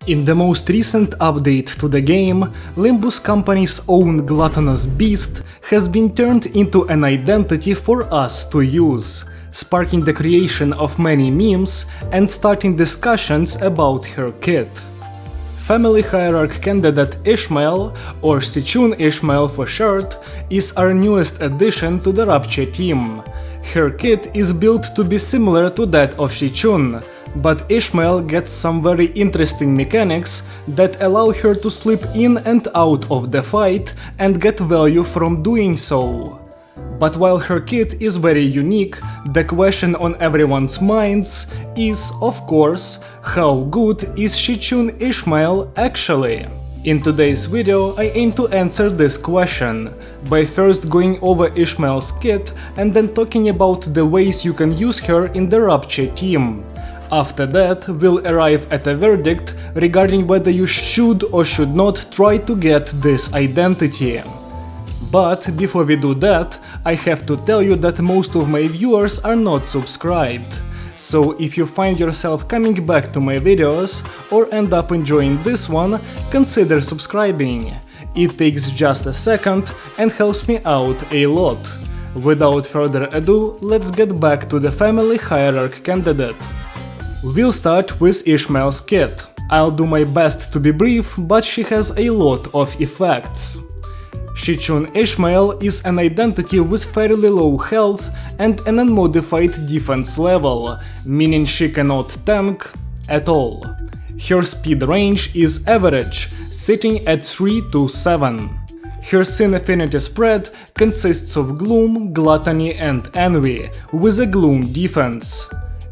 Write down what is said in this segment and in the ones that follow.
In the most recent update to the game, Limbus company's own gluttonous beast has been turned into an identity for us to use, sparking the creation of many memes and starting discussions about her kit. Family Hierarch candidate Ishmael, or Xichun Ishmael for short, is our newest addition to the Rapture team. Her kit is built to be similar to that of Xichun, but Ishmael gets some very interesting mechanics that allow her to slip in and out of the fight and get value from doing so. But while her kit is very unique, the question on everyone's minds is, of course, how good is Xichun Ishmael actually? In today's video I aim to answer this question, by first going over Ishmael's kit and then talking about the ways you can use her in the Rapture team. After that, we'll arrive at a verdict regarding whether you should or should not try to get this identity. But before we do that, I have to tell you that most of my viewers are not subscribed. So if you find yourself coming back to my videos or end up enjoying this one, consider subscribing. It takes just a second and helps me out a lot. Without further ado, let's get back to the Family Hierarch candidate. We'll start with Ishmael's kit. I'll do my best to be brief, but she has a lot of effects. Xichun Ishmael is an identity with fairly low health and an unmodified defense level, meaning she cannot tank at all. Her speed range is average, sitting at 3 to 7. Her sin affinity spread consists of Gloom, Gluttony and Envy, with a Gloom defense.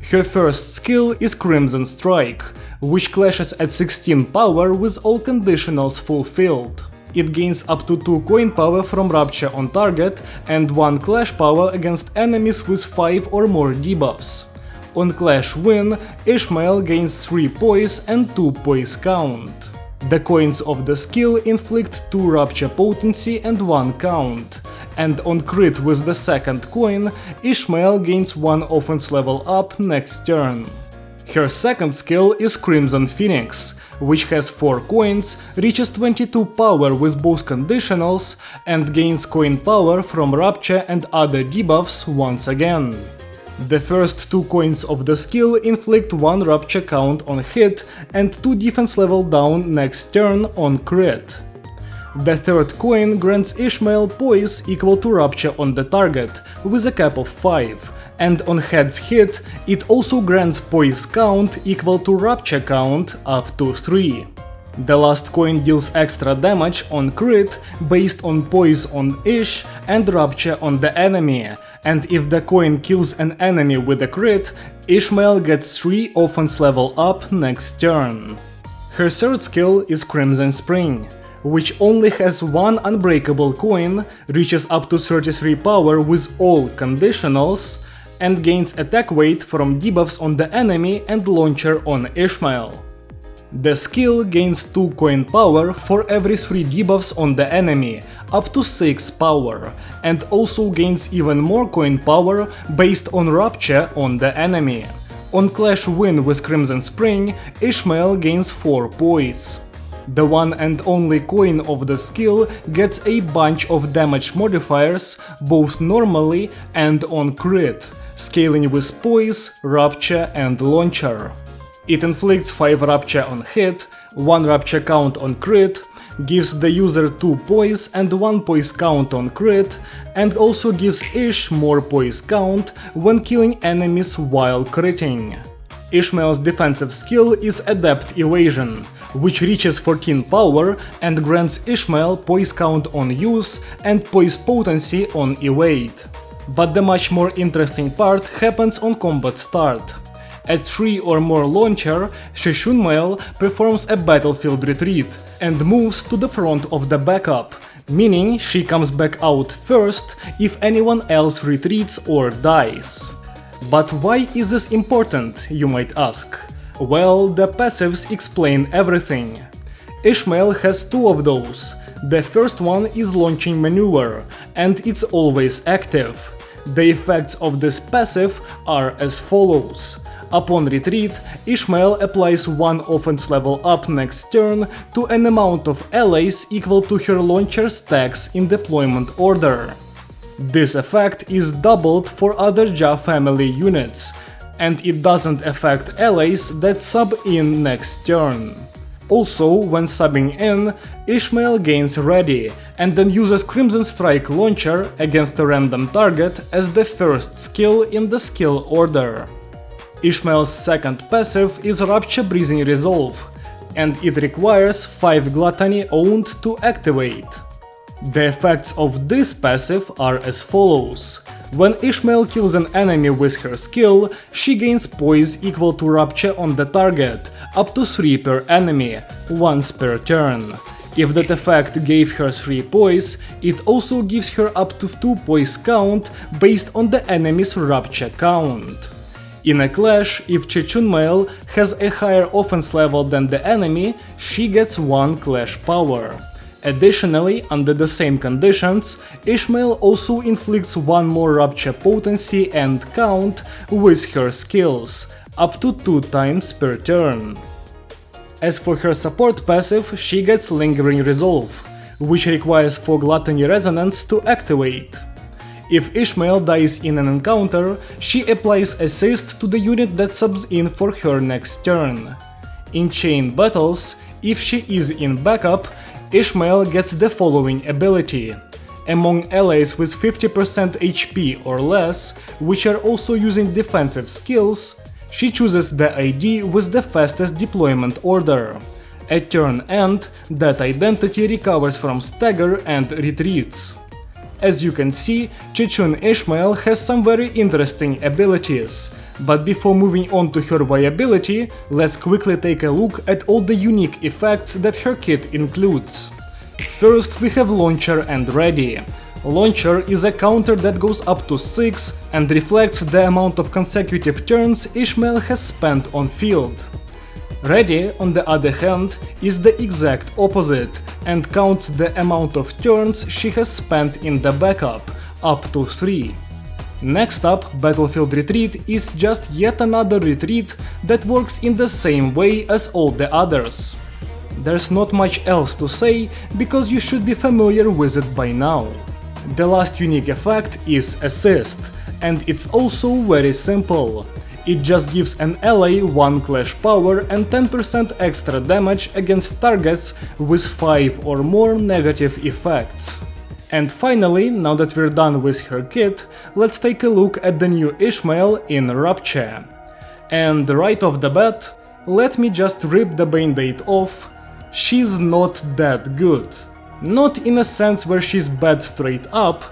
Her first skill is Crimson Strike, which clashes at 16 power with all conditionals fulfilled. It gains up to 2 coin power from Rapture on target and 1 clash power against enemies with 5 or more debuffs. On clash win, Ishmael gains 3 poise and 2 poise count. The coins of the skill inflict 2 Rapture potency and 1 count. And on crit with the second coin, Ishmael gains 1 offense level up next turn. Her second skill is Crimson Phoenix, which has 4 coins, reaches 22 power with both conditionals, and gains coin power from Rapture and other debuffs once again. The first 2 coins of the skill inflict 1 Rapture count on hit and 2 defense level down next turn on crit. The third coin grants Ishmael poise equal to Rapture on the target, with a cap of 5, and on head's hit it also grants poise count equal to Rapture count up to 3. The last coin deals extra damage on crit based on poise on Ish and Rapture on the enemy, and if the coin kills an enemy with a crit, Ishmael gets 3 offense level up next turn. Her third skill is Crimson Spring, which only has 1 unbreakable coin, reaches up to 33 power with all conditionals, and gains attack weight from debuffs on the enemy and launcher on Ishmael. The skill gains 2 coin power for every 3 debuffs on the enemy, up to 6 power, and also gains even more coin power based on Rapture on the enemy. On clash win with Crimson Spring, Ishmael gains 4 poise. The one and only coin of the skill gets a bunch of damage modifiers, both normally and on crit, scaling with poise, Rapture and launcher. It inflicts 5 Rapture on hit, 1 Rapture count on crit, gives the user 2 poise and 1 poise count on crit, and also gives Ish more poise count when killing enemies while critting. Ishmael's defensive skill is Adept Evasion, which reaches 14 power and grants Ishmael poise count on use and poise potency on evade. But the much more interesting part happens on combat start. At 3 or more launcher, Xichun performs a battlefield retreat and moves to the front of the backup, meaning she comes back out first if anyone else retreats or dies. But why is this important, you might ask? Well, the passives explain everything. Ishmael has 2 of those. The first one is Launching Maneuver, and it's always active. The effects of this passive are as follows. Upon retreat, Ishmael applies one offense level up next turn to an amount of allies equal to her launcher stacks in deployment order. This effect is doubled for other Ja family units, and it doesn't affect allies that sub in next turn. Also, when subbing in, Ishmael gains Ready, and then uses Crimson Strike Launcher against a random target as the first skill in the skill order. Ishmael's second passive is Rapture Breathing Resolve, and it requires 5 Gluttony owned to activate. The effects of this passive are as follows. When Ishmael kills an enemy with her skill, she gains poise equal to Rapture on the target, up to 3 per enemy, once per turn. If that effect gave her 3 poise, it also gives her up to 2 poise count based on the enemy's Rapture count. In a clash, if Xichun has a higher offense level than the enemy, she gets 1 clash power. Additionally, under the same conditions, Ishmael also inflicts 1 more Rapture potency and count with her skills, up to 2 times per turn. As for her support passive, she gets Lingering Resolve, which requires 4 Gluttony Resonance to activate. If Ishmael dies in an encounter, she applies Assist to the unit that subs in for her next turn. In chain battles, if she is in backup, Ishmael gets the following ability. Among allies with 50% HP or less, which are also using defensive skills, she chooses the ID with the fastest deployment order. At turn end, that identity recovers from stagger and retreats. As you can see, Xichun Ishmael has some very interesting abilities. But before moving on to her viability, let's quickly take a look at all the unique effects that her kit includes. First, we have Launcher and Ready. Launcher is a counter that goes up to 6 and reflects the amount of consecutive turns Ishmael has spent on field. Ready, on the other hand, is the exact opposite and counts the amount of turns she has spent in the backup, up to 3. Next up, Battlefield Retreat is just yet another retreat that works in the same way as all the others. There's not much else to say because you should be familiar with it by now. The last unique effect is Assist, and it's also very simple. It just gives an ally 1 clash power and 10% extra damage against targets with 5 or more negative effects. And finally, now that we're done with her kit, let's take a look at the new Ishmael in Rapture. And right off the bat, let me just rip the band-aid off. She's not that good. Not in a sense where she's bad straight up,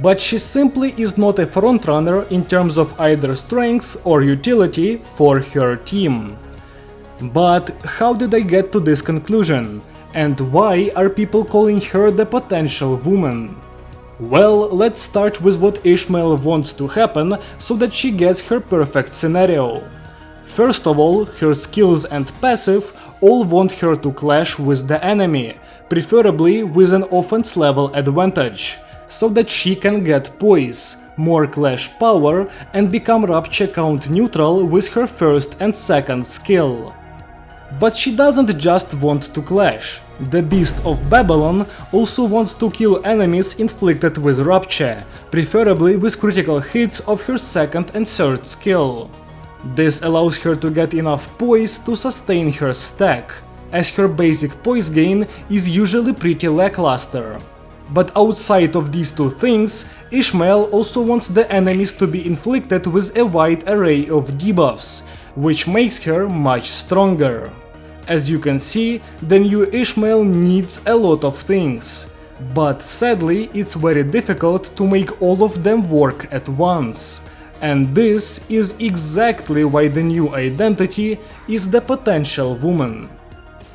but she simply is not a frontrunner in terms of either strength or utility for her team. But how did I get to this conclusion? And why are people calling her the potential woman? Well, let's start with what Ishmael wants to happen so that she gets her perfect scenario. First of all, her skills and passive all want her to clash with the enemy, preferably with an offense level advantage, so that she can get poise, more clash power and become Rapture count neutral with her first and second skill. But she doesn't just want to clash. The Beast of Babylon also wants to kill enemies inflicted with Rapture, preferably with critical hits of her second and third skill. This allows her to get enough poise to sustain her stack, as her basic poise gain is usually pretty lackluster. But outside of these two things, Ishmael also wants the enemies to be inflicted with a wide array of debuffs, which makes her much stronger. As you can see, the new Ishmael needs a lot of things, but sadly it's very difficult to make all of them work at once. And this is exactly why the new identity is the potential woman.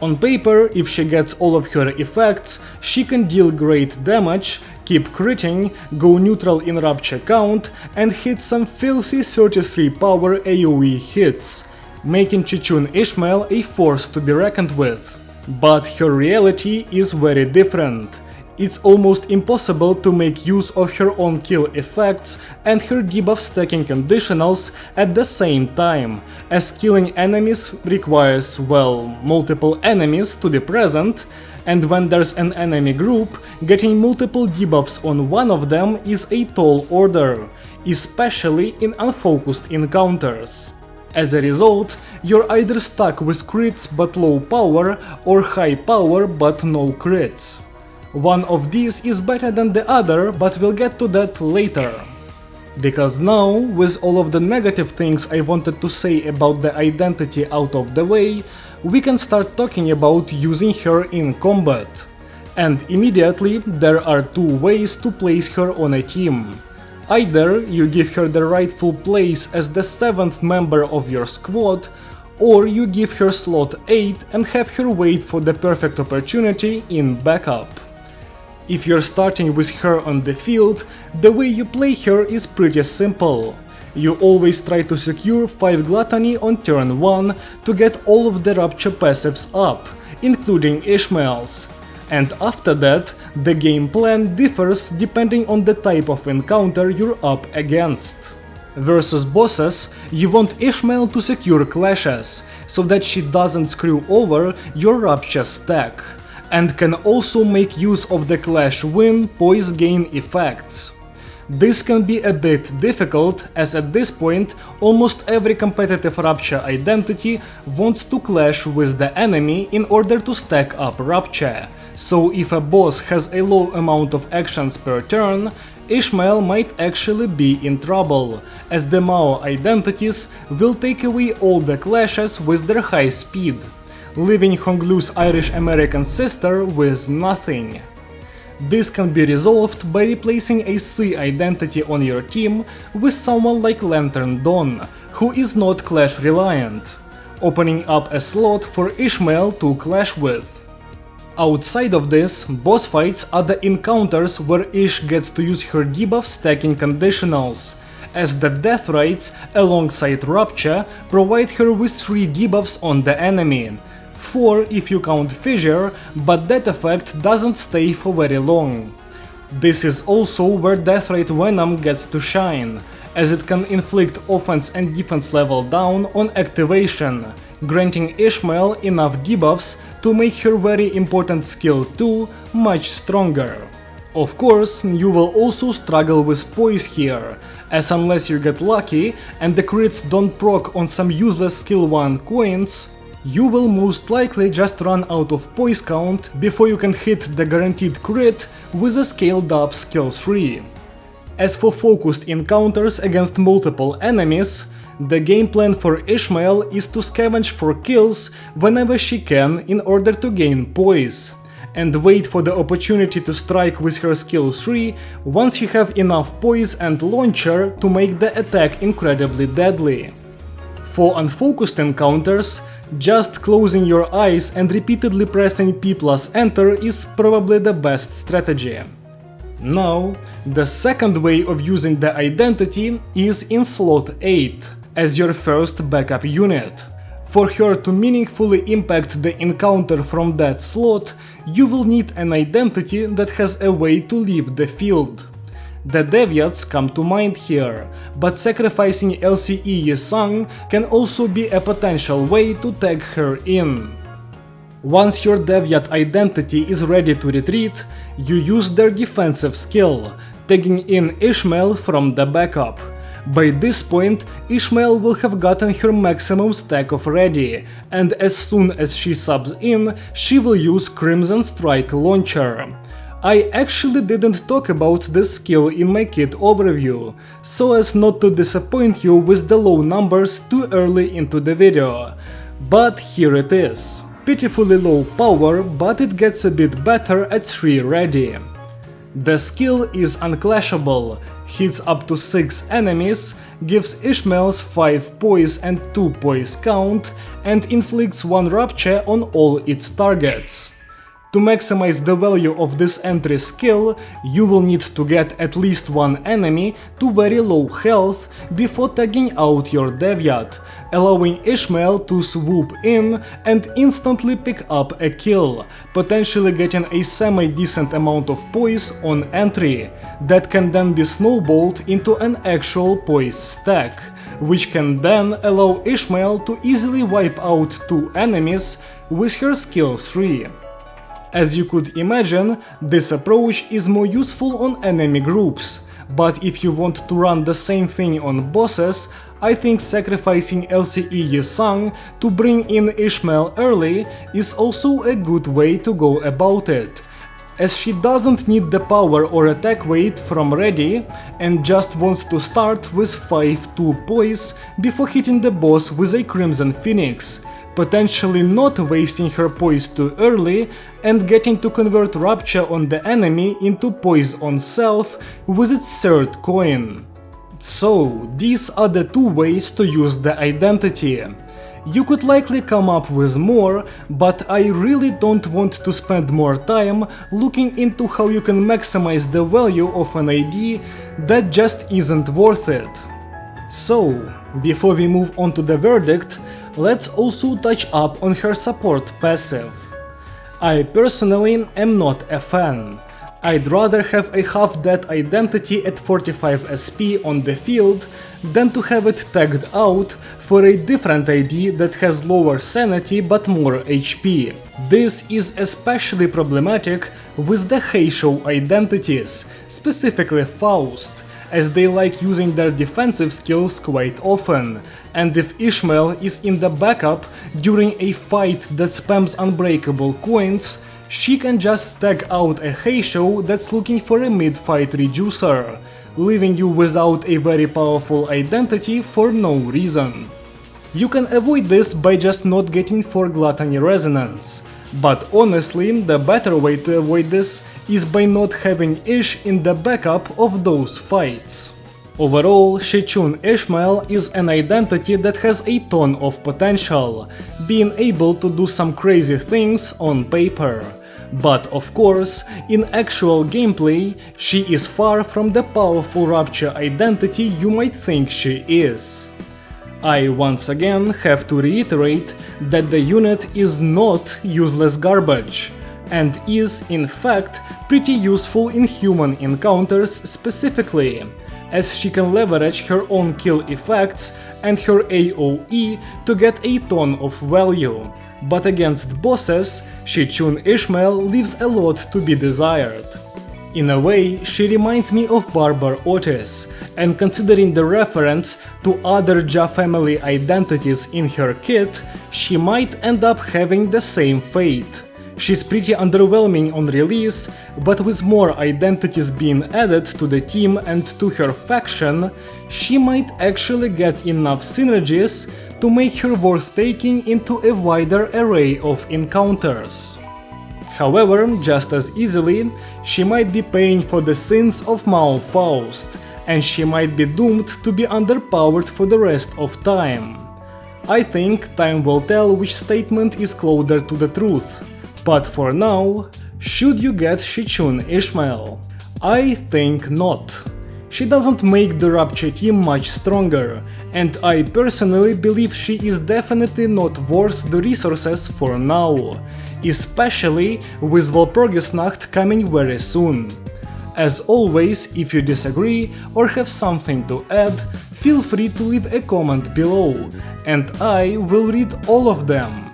On paper, if she gets all of her effects, she can deal great damage, keep critting, go neutral in Rapture count, and hit some filthy 33 power AoE hits, making Xichun Ishmael a force to be reckoned with. But her reality is very different. It's almost impossible to make use of her own kill effects and her debuff stacking conditionals at the same time, as killing enemies requires, well, multiple enemies to be present, and when there's an enemy group, getting multiple debuffs on one of them is a tall order, especially in unfocused encounters. As a result, you're either stuck with crits but low power, or high power but no crits. One of these is better than the other, but we'll get to that later. Because now, with all of the negative things I wanted to say about the identity out of the way, we can start talking about using her in combat. And immediately, there are two ways to place her on a team. Either you give her the rightful place as the 7th member of your squad, or you give her slot 8 and have her wait for the perfect opportunity in backup. If you're starting with her on the field, the way you play her is pretty simple. You always try to secure 5 Gluttony on turn 1 to get all of the Rapture passives up, including Ishmael's. And after that, the game plan differs depending on the type of encounter you're up against. Versus bosses, you want Ishmael to secure clashes, so that she doesn't screw over your Rapture stack, and can also make use of the clash win poise gain effects. This can be a bit difficult, as at this point almost every competitive Rapture identity wants to clash with the enemy in order to stack up Rapture, so if a boss has a low amount of actions per turn, Ishmael might actually be in trouble, as the Mao identities will take away all the clashes with their high speed, leaving Honglu's Irish-American sister with nothing. This can be resolved by replacing a C identity on your team with someone like Lantern Dawn, who is not clash reliant, opening up a slot for Ishmael to clash with. Outside of this, boss fights are the encounters where Ish gets to use her debuff stacking conditionals, as the Death Rites alongside Rapture provide her with 3 debuffs on the enemy. 4 if you count Fissure, but that effect doesn't stay for very long. This is also where Deathrite Venom gets to shine, as it can inflict offense and defense level down on activation, granting Ishmael enough debuffs to make her very important skill 2 much stronger. Of course, you will also struggle with poise here, as unless you get lucky and the crits don't proc on some useless skill 1 coins, you will most likely just run out of poise count before you can hit the guaranteed crit with a scaled up skill 3. As for focused encounters against multiple enemies, the game plan for Ishmael is to scavenge for kills whenever she can in order to gain poise, and wait for the opportunity to strike with her skill 3 once you have enough poise and launcher to make the attack incredibly deadly. For unfocused encounters, just closing your eyes and repeatedly pressing P plus enter is probably the best strategy. Now, the second way of using the identity is in slot 8, as your first backup unit. For her to meaningfully impact the encounter from that slot, you will need an identity that has a way to leave the field. The Deviants come to mind here, but sacrificing LCE Yesung can also be a potential way to tag her in. Once your Deviant identity is ready to retreat, you use their defensive skill, tagging in Ishmael from the backup. By this point, Ishmael will have gotten her maximum stack of ready, and as soon as she subs in, she will use Crimson Strike Launcher. I actually didn't talk about this skill in my kit overview, so as not to disappoint you with the low numbers too early into the video. But here it is. Pitifully low power, but it gets a bit better at 3 ready. The skill is unclashable, hits up to 6 enemies, gives Ishmael's 5 poise and 2 poise count, and inflicts 1 rapture on all its targets. To maximize the value of this entry skill, you will need to get at least one enemy to very low health before tagging out your Deviat, allowing Ishmael to swoop in and instantly pick up a kill, potentially getting a semi-decent amount of poise on entry, that can then be snowballed into an actual poise stack, which can then allow Ishmael to easily wipe out 2 enemies with her skill 3. As you could imagine, this approach is more useful on enemy groups, but if you want to run the same thing on bosses, I think sacrificing LCE Yisang to bring in Ishmael early is also a good way to go about it, as she doesn't need the power or attack weight from ready and just wants to start with 5-2 poise before hitting the boss with a Crimson Phoenix, potentially not wasting her poise too early and getting to convert Rapture on the enemy into poise on self with its 3rd coin. So, these are the 2 ways to use the identity. You could likely come up with more, but I really don't want to spend more time looking into how you can maximize the value of an ID that just isn't worth it. So, before we move on to the verdict, let's also touch up on her support passive. I personally am not a fan. I'd rather have a half-dead identity at 45 SP on the field than to have it tagged out for a different ID that has lower sanity but more HP. This is especially problematic with the Heisho identities, specifically Faust, as they like using their defensive skills quite often, and if Ishmael is in the backup during a fight that spams unbreakable coins, she can just tag out a Heisho that's looking for a mid-fight reducer, leaving you without a very powerful identity for no reason. You can avoid this by just not getting for Gluttony Resonance, but honestly, the better way to avoid this is by not having Ish in the backup of those fights. Overall, Xichun Ishmael is an identity that has a ton of potential, being able to do some crazy things on paper. But of course, in actual gameplay, she is far from the powerful Rapture identity you might think she is. I once again have to reiterate that the unit is not useless garbage, and is in fact pretty useful in human encounters specifically, as she can leverage her own kill effects and her AoE to get a ton of value, but against bosses, Xichun Ishmael leaves a lot to be desired. In a way, she reminds me of Barbar Otis, and considering the reference to other Ja family identities in her kit, she might end up having the same fate. She's pretty underwhelming on release, but with more identities being added to the team and to her faction, she might actually get enough synergies to make her worth taking into a wider array of encounters. However, just as easily, she might be paying for the sins of Mao Faust, and she might be doomed to be underpowered for the rest of time. I think time will tell which statement is closer to the truth. But for now, should you get Xichun Ishmael? I think not. She doesn't make the Rapture team much stronger, and I personally believe she is definitely not worth the resources for now, especially with Walpurgisnacht coming very soon. As always, if you disagree or have something to add, feel free to leave a comment below, and I will read all of them.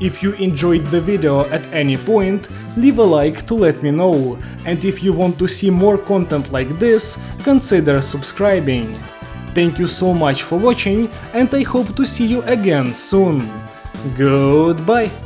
If you enjoyed the video at any point, leave a like to let me know, and if you want to see more content like this, consider subscribing. Thank you so much for watching, and I hope to see you again soon. Goodbye!